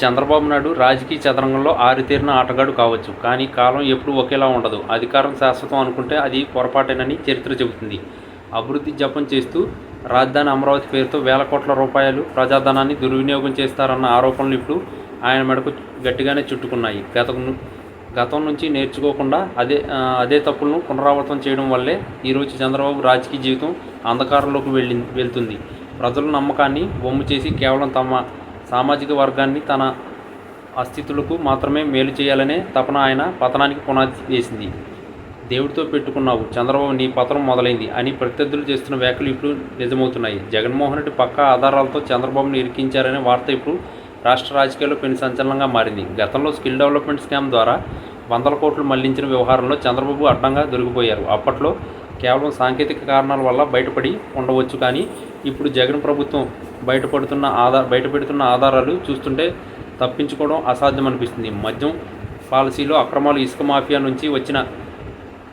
చంద్రబాబు నాయుడు రాజకీయ చదరంగంలో ఆరితేరిన ఆటగాడు కావచ్చు, కానీ కాలం ఎప్పుడూ ఒకేలా ఉండదు. అధికారం శాశ్వతం అనుకుంటే అది పొరపాటేనని చరిత్ర చెబుతుంది. అభివృద్ధి జపం చేస్తూ రాజధాని అమరావతి పేరుతో వేల కోట్ల రూపాయలు ప్రజాధనాన్ని దుర్వినియోగం చేస్తారన్న ఆరోపణలు ఇప్పుడు ఆయన మెడకు గట్టిగానే చుట్టుకున్నాయి. గతం నుంచి నేర్చుకోకుండా అదే తప్పులను పునరావృతం చేయడం వల్లే ఈరోజు చంద్రబాబు రాజకీయ జీవితం అంధకారంలోకి వెళ్తుంది. ప్రజల నమ్మకాన్ని వమ్ము చేసి కేవలం తమ సామాజిక వర్గాన్ని, తన అస్థితులకు మాత్రమే మేలు చేయాలనే తపన ఆయన పతనానికి పునాది వేసింది. దేవుడితో పెట్టుకున్నావు చంద్రబాబు, నీ పతనం మొదలైంది అని ప్రత్యర్థులు చేస్తున్న వ్యాఖ్యలు ఇప్పుడు నిజమవుతున్నాయి. జగన్మోహన్ రెడ్డి పక్కా ఆధారాలతో చంద్రబాబును ఇరికించారనే వార్త ఇప్పుడు రాష్ట్ర రాజకీయాల్లో పెను సంచలనంగా మారింది. గతంలో స్కిల్ డెవలప్మెంట్ స్కామ్ ద్వారా 100 కోట్లు మళ్లించిన వ్యవహారంలో చంద్రబాబు అడ్డంగా దొరికిపోయారు. అప్పట్లో కేవలం సాంకేతిక కారణాల వల్ల బయటపడి ఉండవచ్చు, కానీ ఇప్పుడు జగన్ ప్రభుత్వం బయటపెడుతున్న ఆధారాలు చూస్తుంటే తప్పించుకోవడం అసాధ్యం అనిపిస్తుంది. మద్యం పాలసీలో అక్రమాలు, ఇసుక మాఫియా నుంచి వచ్చిన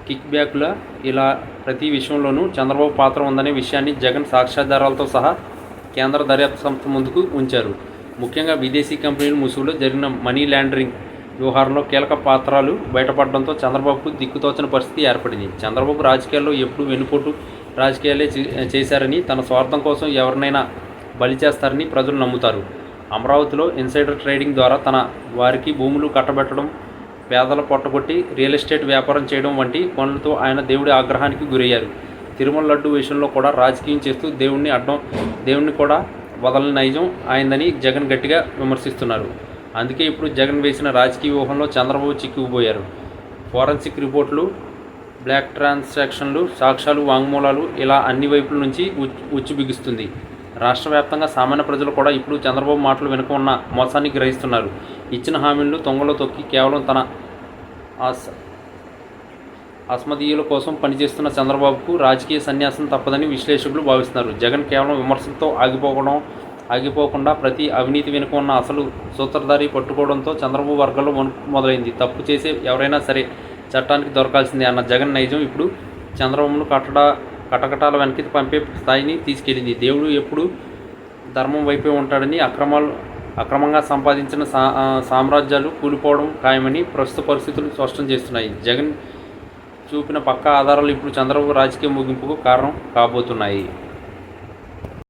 కిక్ బ్యాక్ల, ఇలా ప్రతి విషయంలోనూ చంద్రబాబు పాత్ర ఉందనే విషయాన్ని జగన్ సాక్ష్యాధారాలతో సహా కేంద్ర దర్యాప్తు సంస్థ ముందుకు ఉంచారు. ముఖ్యంగా విదేశీ కంపెనీల ముసుగులో జరిగిన మనీ లాండరింగ్ వ్యవహారంలో కీలక పాత్రలు బయటపడడంతో చంద్రబాబుకు దిక్కుతోచని పరిస్థితి ఏర్పడింది. చంద్రబాబు రాజకీయాల్లో ఎప్పుడు వెన్నుపోటు రాజకీయాలే చేశారని, తన స్వార్థం కోసం ఎవరినైనా బలి చేస్తారని ప్రజలు నమ్ముతారు. అమరావతిలో ఇన్సైడర్ ట్రేడింగ్ ద్వారా తన వారికి భూములు కట్టబెట్టడం, పేదల పొట్టగొట్టి రియల్ ఎస్టేట్ వ్యాపారం చేయడం వంటి పనులతో ఆయన దేవుడి ఆగ్రహానికి గురయ్యారు. తిరుమల లడ్డు విషయంలో కూడా రాజకీయం చేస్తూ దేవుణ్ణి కూడా వదలని నైజం ఆయనదని జగన్ గట్టిగా విమర్శిస్తున్నారు. అందుకే ఇప్పుడు జగన్ వేసిన రాజకీయ వ్యూహంలో చంద్రబాబు చిక్కుకుపోయారు. ఫోరెన్సిక్ రిపోర్టులు, బ్లాక్ ట్రాన్సాక్షన్లు, సాక్ష్యాలు, వాంగ్మూలాలు, ఇలా అన్ని వైపుల నుంచి ఉచ్చు బిగుస్తుంది. రాష్ట్ర వ్యాప్తంగా సామాన్య ప్రజలు కూడా ఇప్పుడు చంద్రబాబు మాటలు వెనుక ఉన్న మోసాన్ని గ్రహిస్తున్నారు. ఇచ్చిన హామీలను తొంగలో తొక్కి కేవలం తన అస్మదీయుల కోసం పనిచేస్తున్న చంద్రబాబుకు రాజకీయ సన్యాసం తప్పదని విశ్లేషకులు భావిస్తున్నారు. జగన్ కేవలం విమర్శలతో ఆగిపోకుండా ప్రతి అవినీతి వెనుక ఉన్న అసలు సూత్రధారి పట్టుకోవడంతో చంద్రబాబు వర్గాల్లో మొదలైంది. తప్పు చేసే ఎవరైనా సరే చట్టానికి దొరకాల్సిందే అన్న జగన్ నైజం ఇప్పుడు చంద్రబాబును కటకటాల వెనక్కి పంపే స్థాయిని తీసుకెళ్లింది. దేవుడు ఎప్పుడు ధర్మం వైపే ఉంటాడని, అక్రమంగా సంపాదించిన సామ్రాజ్యాలు కూలిపోవడం ఖాయమని ప్రస్తుత పరిస్థితులు స్పష్టం చేస్తున్నాయి. జగన్ చూపిన పక్కా ఆధారాలు ఇప్పుడు చంద్రబాబు రాజకీయ ముగింపుకు కారణం కాబోతున్నాయి.